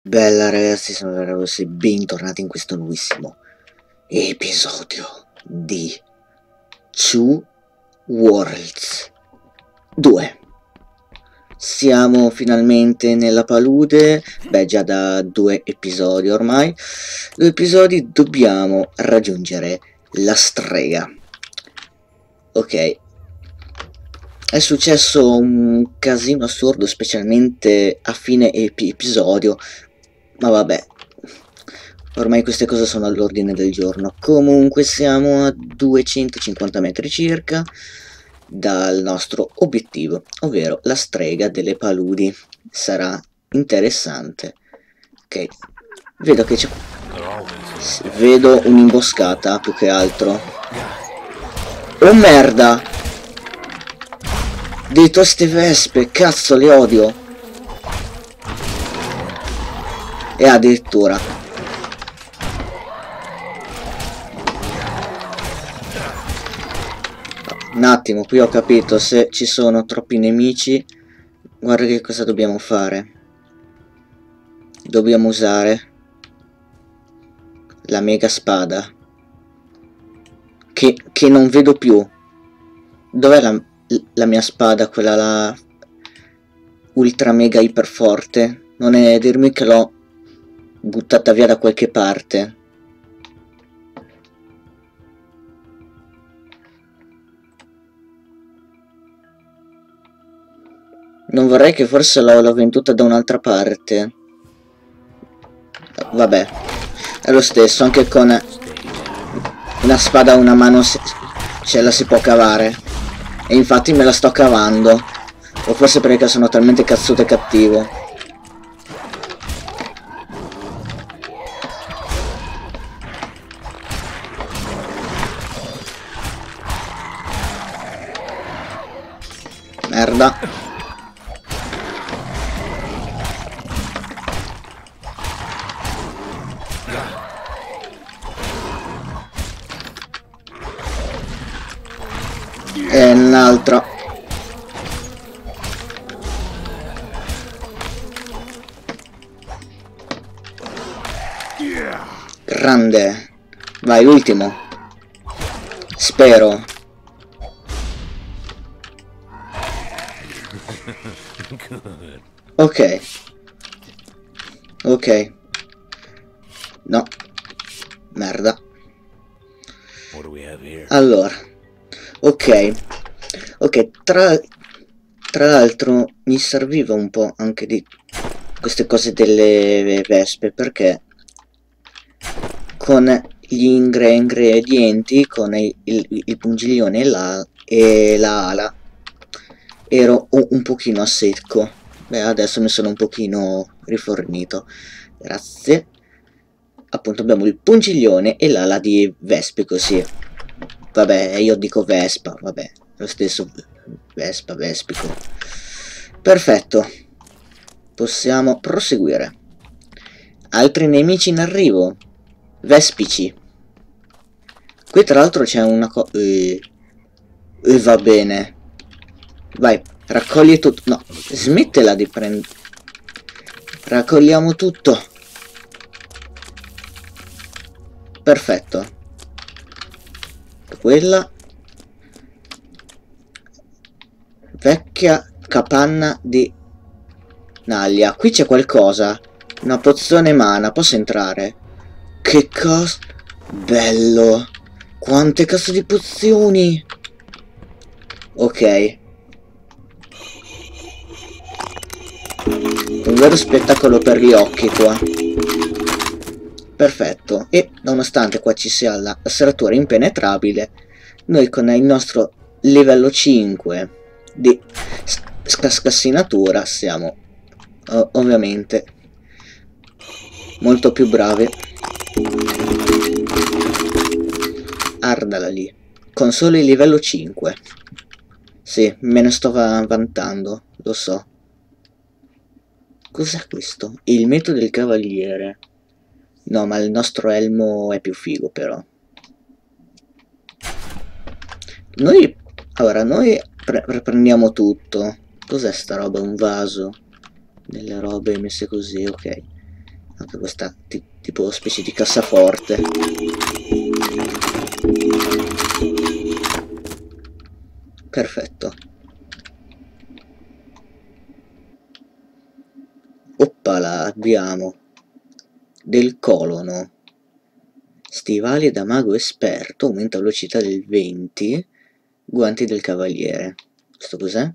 Bella ragazzi, sono drago e bentornati in questo nuovissimo episodio di Two Worlds 2. Siamo finalmente nella palude, beh già da 2 episodi ormai. 2 episodi, dobbiamo raggiungere la strega. Ok, è successo un casino assurdo, specialmente a fine episodio. Ma vabbè, ormai queste cose sono all'ordine del giorno. Comunque siamo a 250 metri circa dal nostro obiettivo, ovvero la strega delle paludi. Sarà interessante. Ok, vedo che c'è... vedo un'imboscata più che altro. Oh merda! Dito ste vespe, cazzo, le odio! E addirittura un attimo, qui ho capito, se ci sono troppi nemici, guarda che cosa dobbiamo fare. Dobbiamo usare la mega spada che non vedo più. Dov'è la mia spada, quella là ultra mega iper forte? Non è dirmi che l'ho buttata via da qualche parte. Non vorrei che forse l'ho venduta da un'altra parte. Vabbè, è lo stesso, anche con una spada a una mano ce la si può cavare. E infatti me la sto cavando. O forse perché sono talmente cazzuto e cattivo. Merda. E un altro. Grande. Vai, l'ultimo. Spero. Ok. Ok. No. Merda. Allora. Ok. Ok, tra l'altro mi serviva un po' anche di queste cose delle vespe, perché con gli ingredienti, con il pungiglione e la ala, ero un pochino a secco. Beh, adesso mi sono un pochino rifornito. Grazie. Appunto abbiamo il pungiglione e l'ala di vespe, così. Vabbè, io dico vespa, vabbè, lo stesso vespa, vespico. Perfetto. Possiamo proseguire. Altri nemici in arrivo. Vespici. Qui tra l'altro c'è una cosa... va bene. Vai, raccogli tutto. No, smettila di prendere. Raccogliamo tutto. Perfetto. Quella. Vecchia capanna di Naglia. Qui c'è qualcosa. Una pozione mana. Posso entrare? Che cosa? Bello. Quante cazzo di pozioni. Ok. Un vero spettacolo per gli occhi qua. Perfetto. E nonostante qua ci sia la serratura impenetrabile, noi con il nostro livello 5 di scassinatura siamo ovviamente molto più bravi. Ardala lì. Con solo il livello 5. Sì, me ne sto vantando, lo so. Cos'è questo? Il metodo del cavaliere. No, ma il nostro elmo è più figo, però. Noi prendiamo tutto. Cos'è sta roba? Un vaso? Delle robe messe così, ok. Anche questa tipo specie di cassaforte. Perfetto. Oppala, abbiamo del colono. Stivali da mago esperto, aumenta la velocità del 20. Guanti del cavaliere. Questo cos'è?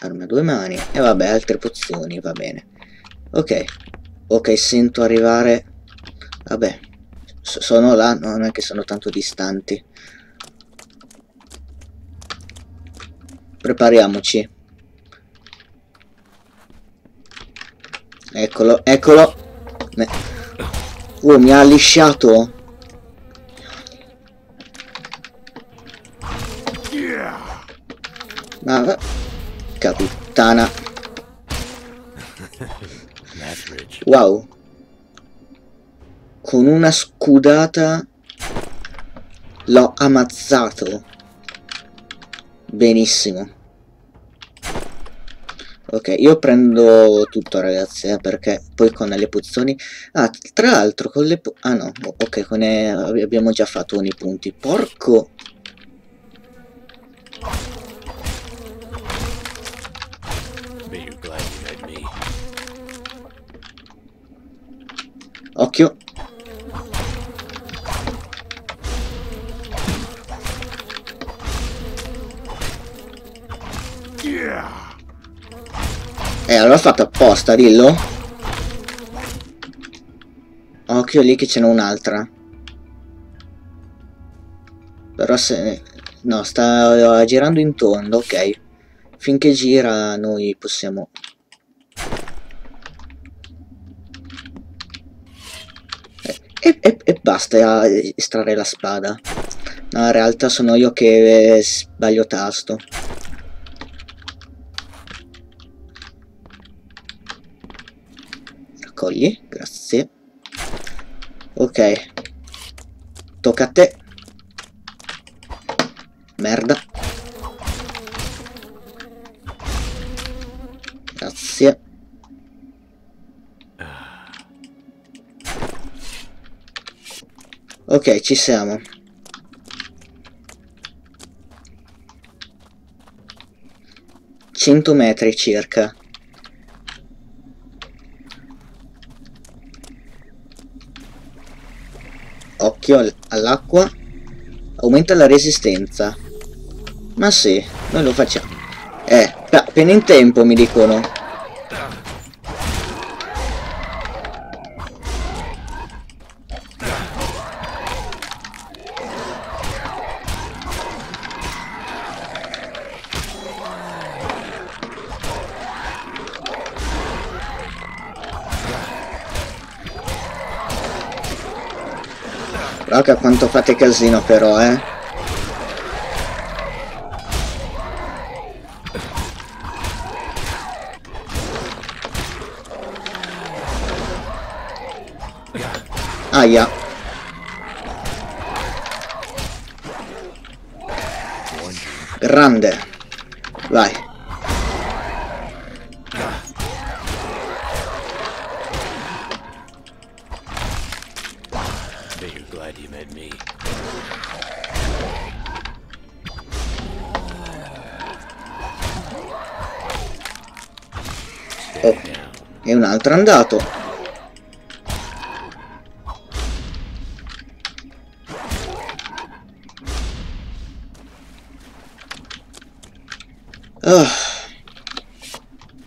Arma a 2 mani. E vabbè, altre pozioni, va bene. Ok. Ok, sento arrivare. Vabbè. Sono là, non è che sono tanto distanti. Prepariamoci. Eccolo, eccolo. Mi ha lisciato. Ma puttana. Wow. Con una scudata l'ho ammazzato. Benissimo. Ok, io prendo tutto, ragazzi, perché poi con le pozioni... Ah, tra l'altro con le... Ah no, ok, abbiamo già fatto i punti. Porco... Occhio. Allora fatto apposta, dillo. Occhio lì che ce n'è un'altra. Però se... No, sta girando in tondo, ok. Finché gira noi possiamo... E basta estrarre la spada. No, in realtà sono io che sbaglio tasto. Raccogli, grazie. Ok. Tocca a te. Merda. Grazie. Ok, ci siamo. $100 circa. Occhio all'acqua. Aumenta la resistenza. Ma sì, noi lo facciamo. Appena in tempo mi dicono. Guarda quanto fate casino però, Aia. Grande. Vai. Oh, e un altro è andato. Oh.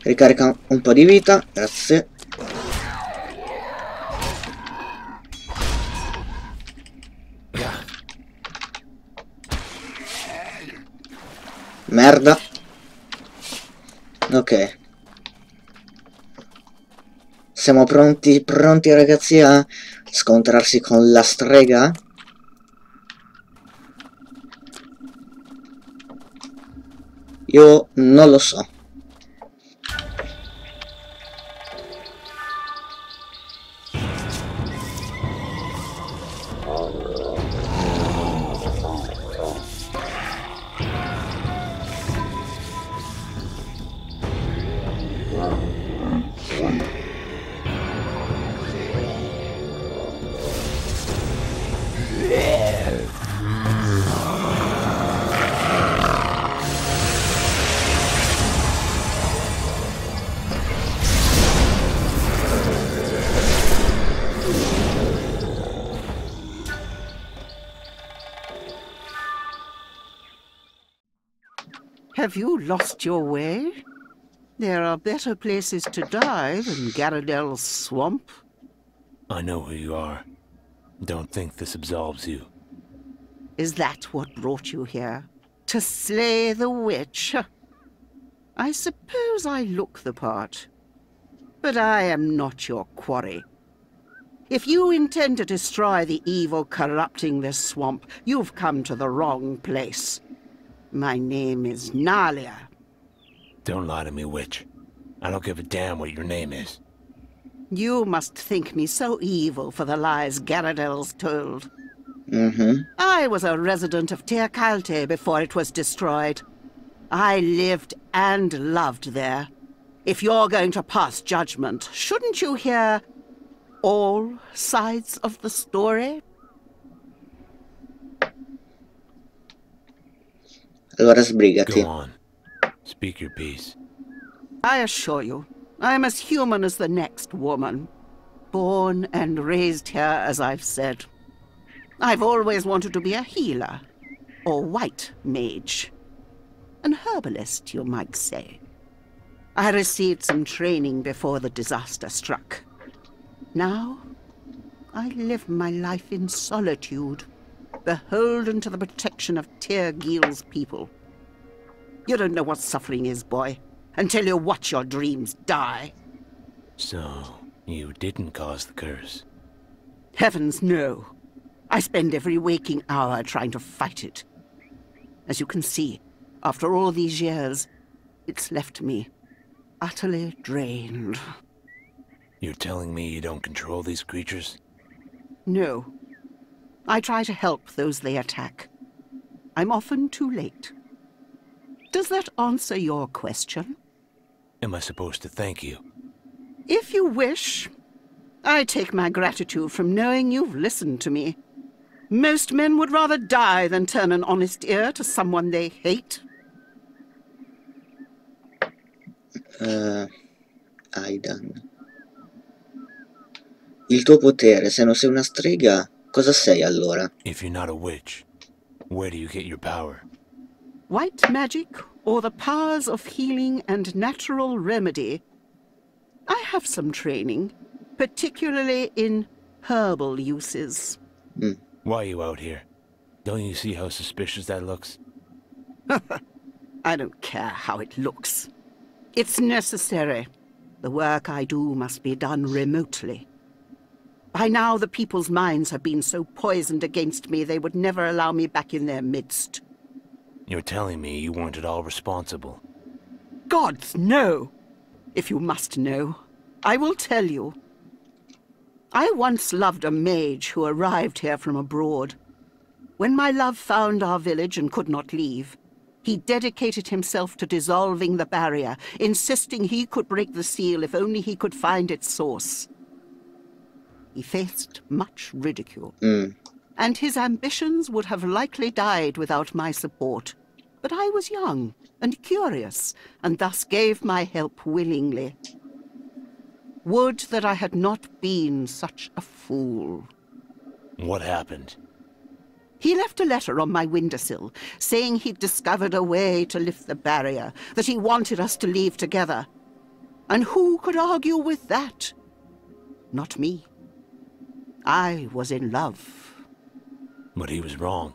Ricarica un po' di vita, grazie. Merda. Ok. Siamo pronti ragazzi a scontrarsi con la strega? Io non lo so. Have you lost your way? There are better places to die than Garradel's swamp. I know who you are. Don't think this absolves you. Is that what brought you here? To slay the witch? I suppose I look the part. But I am not your quarry. If you intend to destroy the evil corrupting this swamp, you've come to the wrong place. My name is Nalia. Don't lie to me, witch. I don't give a damn what your name is. You must think me so evil for the lies Garradel's told. I was a resident of Tircalte before it was destroyed. I lived and loved there. If you're going to pass judgment, shouldn't you hear all sides of the story? Allora sbrigati. Go on. Speak your piece. I assure you, I'm as human as the next woman. Born and raised here, as I've said. I've always wanted to be a healer, or white mage. An herbalist, you might say. I received some training before the disaster struck. Now, I live my life in solitude, beholden to the protection of Tirgil's people. You don't know what suffering is, boy, until you watch your dreams die. So, you didn't cause the curse? Heavens, no. I spend every waking hour trying to fight it. As you can see, after all these years, it's left me utterly drained. You're telling me you don't control these creatures? No. I try to help those they attack. I'm often too late. Does that answer your question? Am I supposed to thank you? If you wish. I take my gratitude from knowing you've listened to me. Most men would rather die than turn an honest ear to someone they hate. Aidan. Il tuo potere, se non sei una strega, cosa sei allora? If you're not a witch, where do you get your power? White magic, or the powers of healing and natural remedy. I have some training, particularly in herbal uses. Why are you out here? Don't you see how suspicious that looks? I don't care how it looks. It's necessary. The work I do must be done remotely. By now, the people's minds have been so poisoned against me they would never allow me back in their midst. You're telling me you weren't at all responsible? Gods, no! If you must know, I will tell you. I once loved a mage who arrived here from abroad. When my love found our village and could not leave, he dedicated himself to dissolving the barrier, insisting he could break the seal if only he could find its source. He faced much ridicule, and his ambitions would have likely died without my support. But I was young and curious, and thus gave my help willingly. Would that I had not been such a fool. What happened? He left a letter on my windowsill, saying he'd discovered a way to lift the barrier, that he wanted us to leave together. And who could argue with that? Not me. I was in love. But he was wrong.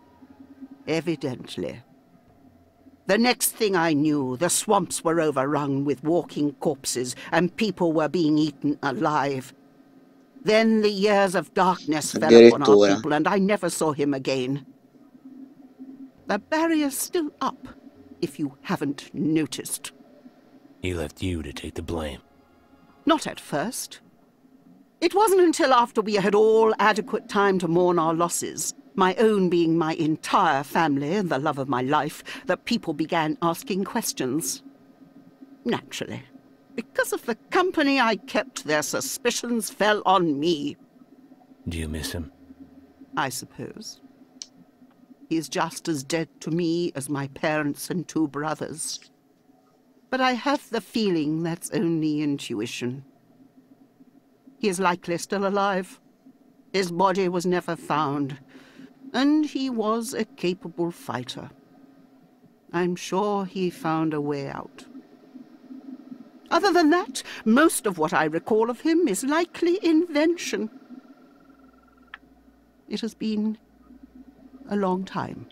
Evidently. The next thing I knew, the swamps were overrun with walking corpses, and people were being eaten alive. Then the years of darkness fell upon our people, and I never saw him again. The barrier's still up, if you haven't noticed. He left you to take the blame. Not at first. It wasn't until after we had all adequate time to mourn our losses, my own being my entire family and the love of my life, that people began asking questions. Naturally. Because of the company I kept, their suspicions fell on me. Do you miss him? I suppose. He's just as dead to me as my parents and 2 brothers. But I have the feeling that's only intuition. He is likely still alive. His body was never found, and he was a capable fighter. I'm sure he found a way out. Other than that, most of what I recall of him is likely invention. It has been a long time.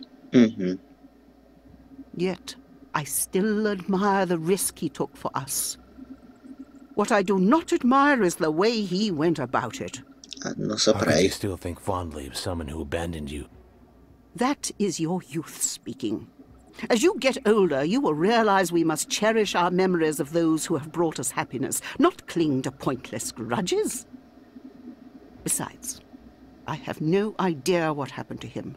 Yet, I still admire the risk he took for us. What I do not admire is the way he went about it. Non How could saprei. you still think fondly of someone who abandoned you? That is your youth speaking. As you get older, you will realize we must cherish our memories of those who have brought us happiness, not cling to pointless grudges. Besides, I have no idea what happened to him.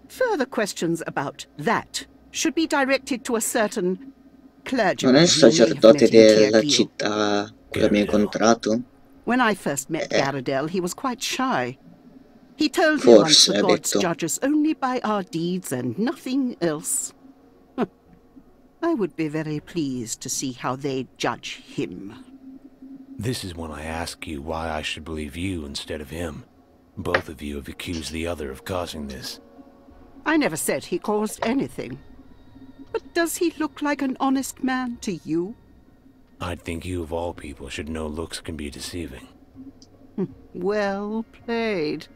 Further questions about that should be directed to a certain Non è clergyman il you may have sacerdote met in della Tirgil. città che abbiamo Garadel. incontrato? When I first met Garadel, he was quite shy. He told me once Forse, the ha gods detto. judge us only by our deeds and nothing else. I would be very pleased to see how they judge him. This is when I ask you why I should believe you instead of him. Both of you have accused the other of causing this. I never said he caused anything. But does he look like an honest man to you? I'd think you of all people should know looks can be deceiving. Well played.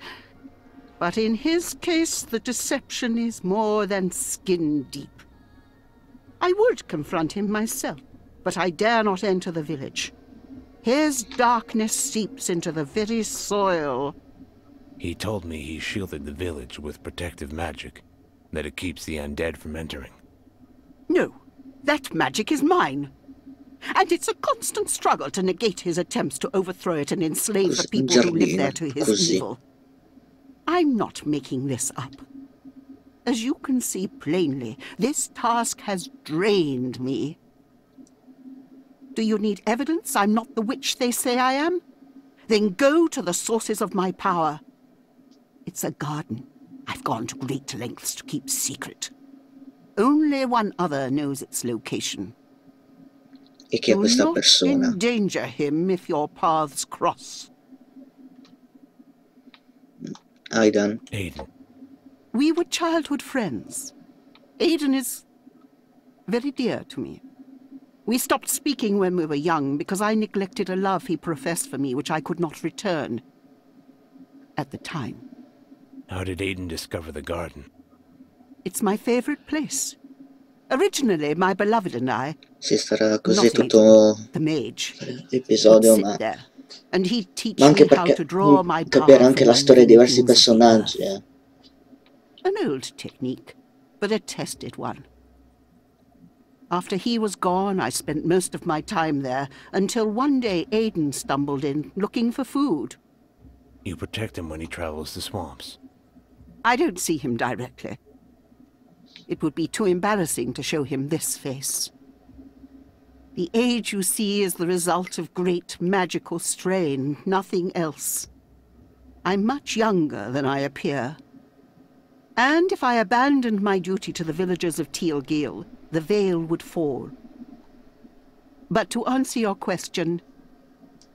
But in his case, the deception is more than skin deep. I would confront him myself, but I dare not enter the village. His darkness seeps into the very soil. He told me he shielded the village with protective magic, that it keeps the undead from entering. No, that magic is mine. And it's a constant struggle to negate his attempts to overthrow it and enslave the people who live there to his Così. evil. I'm not making this up. As you can see plainly, this task has drained me. Do you need evidence I'm not the witch they say I am? Then go to the sources of my power. It's a garden I've gone to great lengths to keep secret. Only one other knows its location. E chi è Do questa not persona? endanger him if your paths cross. Aidan. Aiden. We were childhood friends. Aiden is very dear to me. We stopped speaking when we were young because I neglected a love he professed for me which I could not return at the time. How did Aiden discover the garden? It's my favorite place. Originally, my beloved and I, Si sarà not così Aiden, tutto the mage, would l'episodio, sit ma there, and he'd teach anche me how perché to draw my capire power anche from la the storia di living diversi things of the personaggi, earth. An old technique, but a tested one. After he was gone, I spent most of my time there, until one day Aiden stumbled in, looking for food. You protect him when he travels the swamps. I don't see him directly. It would be too embarrassing to show him this face. The age you see is the result of great magical strain, nothing else. I'm much younger than I appear. And if I abandoned my duty to the villagers of Tirgil, the veil would fall. But to answer your question,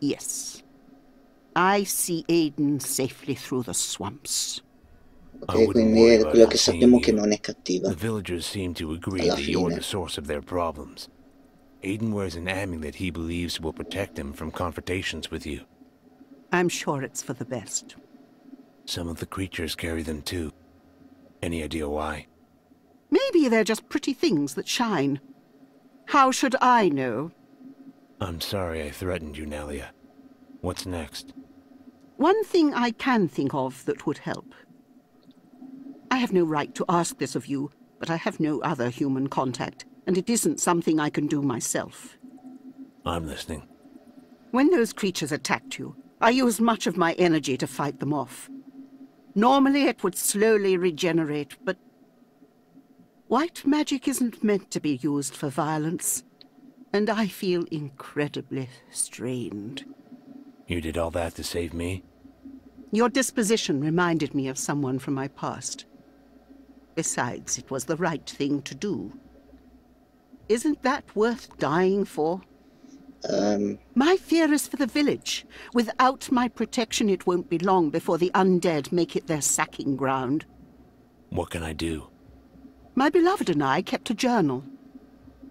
yes. I see Aiden safely through the swamps. I Ok, wouldn't quindi worry è about quello him che seeing sappiamo che you. non è cattiva. The villagers seem to agree Alla that you're fine. the source of their problems. Aiden wears an amulet he believes will protect him from confrontations with you. I'm sure it's for the best. Some of the creatures carry them too. Any idea why? Maybe they're just pretty things that shine. How should I know? I'm sorry I threatened you, Nelia. What's next? One thing I can think of that would help. I have no right to ask this of you, but I have no other human contact, and it isn't something I can do myself. I'm listening. When those creatures attacked you, I used much of my energy to fight them off. Normally it would slowly regenerate, but white magic isn't meant to be used for violence, and I feel incredibly strained. You did all that to save me? Your disposition reminded me of someone from my past. Besides, it was the right thing to do. Isn't that worth dying for? My fear is for the village. Without my protection, it won't be long before the undead make it their sacking ground. What can I do? My beloved and I kept a journal.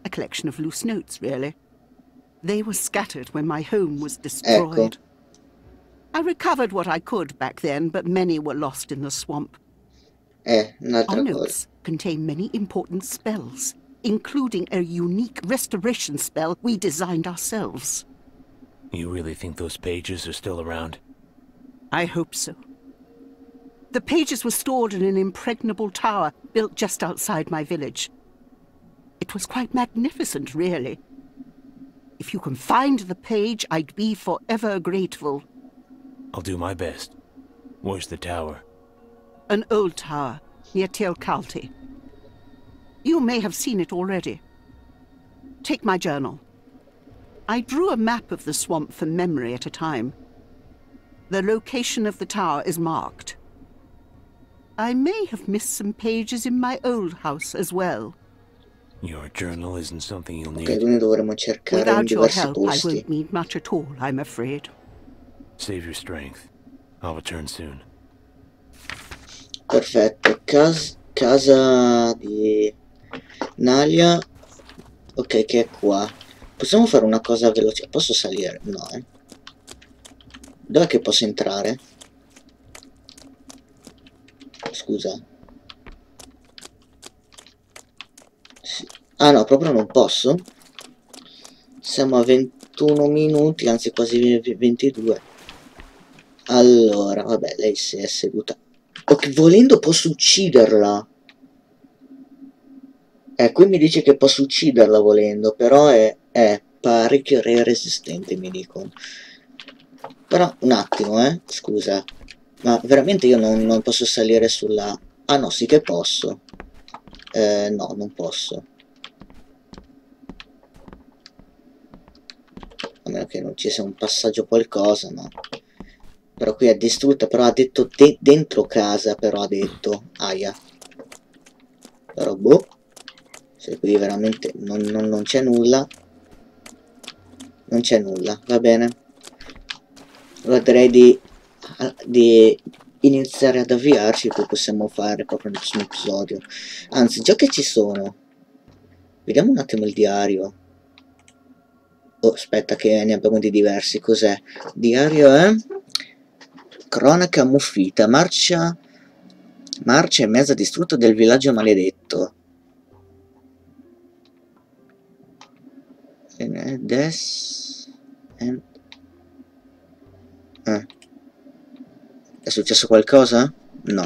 A collection of loose notes, really. They were scattered when my home was destroyed. Ecco. I recovered what I could back then, but many were lost in the swamp. Our Un'altra cosa. notes contain many important spells, including a unique restoration spell we designed ourselves. You really think those pages are still around? I hope so. The pages were stored in an impregnable tower built just outside my village. It was quite magnificent, really. If you can find the page, I'd be forever grateful. I'll do my best. Where's the tower? An old tower near Teal'c. You may have seen it already. Take my journal. I drew a map of the swamp from memory at a time. The location of the tower is marked. I may have missed some pages in my old house as well. Your journal isn't something you'll Ok, need. quindi dovremo cercare in Without your diversi help, I posti. won't need much at all, I'm afraid. Save your strength. I'll return soon. Perfetto, casa di Nalia. Ok, che è qua. Possiamo fare una cosa veloce. Posso salire? No, Dov'è che posso entrare? Scusa. Sì. Ah no, proprio non posso. Siamo a 21 minuti, anzi quasi 22. Allora, vabbè, lei si è seduta. Ok, volendo posso ucciderla. Qui mi dice che posso ucciderla volendo, però è parecchio resistente, mi dicono. Però, un attimo, scusa. Ma veramente io non posso salire sulla... Ah no, sì che posso. No, non posso. A meno che non ci sia un passaggio o qualcosa, no. Però qui è distrutta, però ha detto dentro casa, però ha detto. Aia. Però boh. Se qui veramente non c'è nulla. Non c'è nulla, va bene. Allora direi di iniziare ad avviarci, poi possiamo fare proprio nel prossimo episodio. Anzi, già che ci sono. Vediamo un attimo il diario. Oh, aspetta che ne abbiamo di diversi. Cos'è? Diario è... Cronaca ammuffita. Marcia e mezza distrutta del villaggio maledetto. Des... È successo qualcosa? No.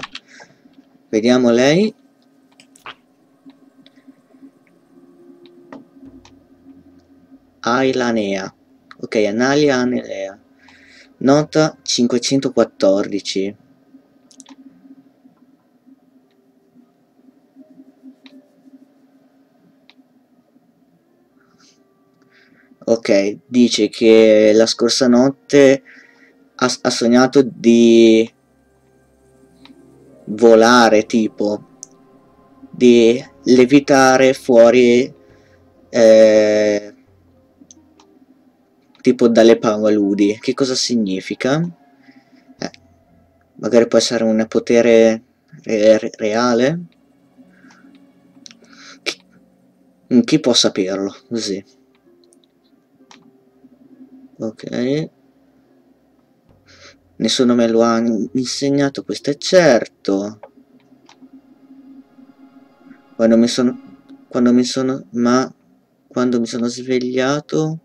Vediamo lei. Ailanea. Ok, Analia Anelea. Nota 514. Ok, dice che la scorsa notte ha sognato di volare, tipo, di levitare fuori, tipo dalle paludi. Che cosa significa? Magari può essere un potere reale? Chi può saperlo? Così. Ok. Nessuno me lo ha insegnato, questo è certo. Quando mi sono svegliato...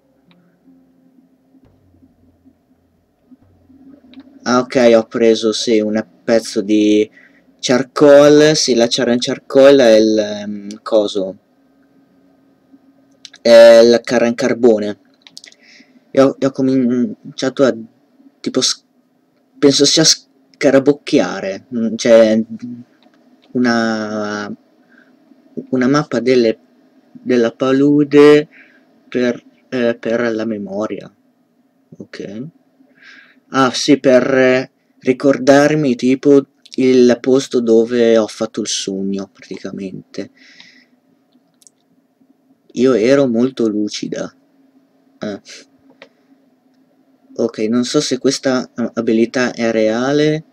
Ah, ok, ho preso, sì, un pezzo di charcoal. Sì, la charcoal è il coso. È la carra in carbone. E ho cominciato a, tipo, penso sia scarabocchiare. C'è una mappa della palude per la memoria. Ok. Ah sì, per ricordarmi tipo il posto dove ho fatto il sogno, praticamente. Io ero molto lucida. Ok, non so se questa abilità è reale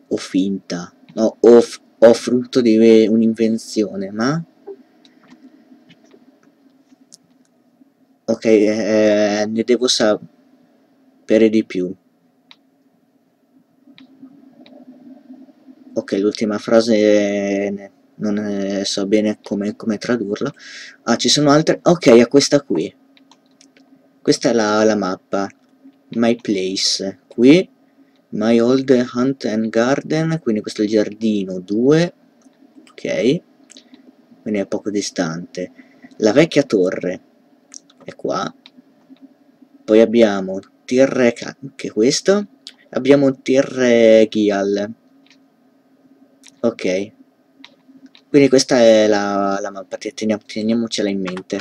o finta. o frutto di un'invenzione, ma... Ok, ne devo sapere di più. Ok, l'ultima frase non so bene come tradurla. Ah, ci sono altre... Ok, è questa qui. Questa è la mappa. My place. Qui. My old hunt and garden. Quindi questo è il giardino 2. Ok. Quindi è poco distante. La vecchia torre. È qua. Poi abbiamo Tirre... anche questo. Abbiamo Tirre Gial. Ok. Quindi questa è la mappa, teniamocela in mente.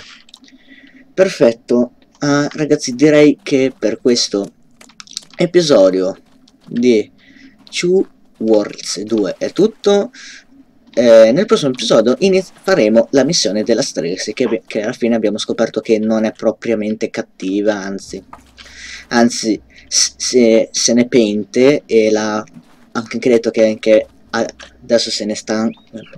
Perfetto. Ragazzi, direi che per questo episodio di Two Worlds 2 è tutto. Nel prossimo episodio faremo la missione della Strelsi, che alla fine abbiamo scoperto che non è propriamente cattiva, anzi se ne pente, e anche detto che adesso se ne sta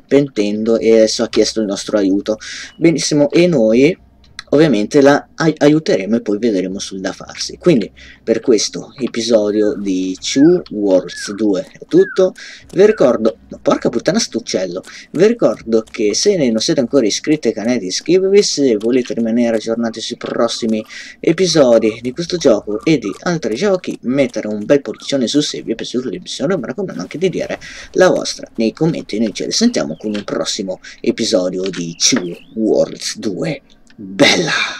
pentendo e adesso ha chiesto il nostro aiuto. Benissimo, e noi ovviamente la aiuteremo e poi vedremo sul da farsi. Quindi per questo episodio di Two Worlds 2 è tutto. Vi ricordo, porca puttana st'uccello, vi ricordo che se non siete ancora iscritti al canale, iscrivetevi. Se volete rimanere aggiornati sui prossimi episodi di questo gioco e di altri giochi, mettere un bel pollicione su se vi è piaciuta l'episodio, mi raccomando anche di dire la vostra nei commenti. Noi ci risentiamo con un prossimo episodio di Two Worlds 2. Bella!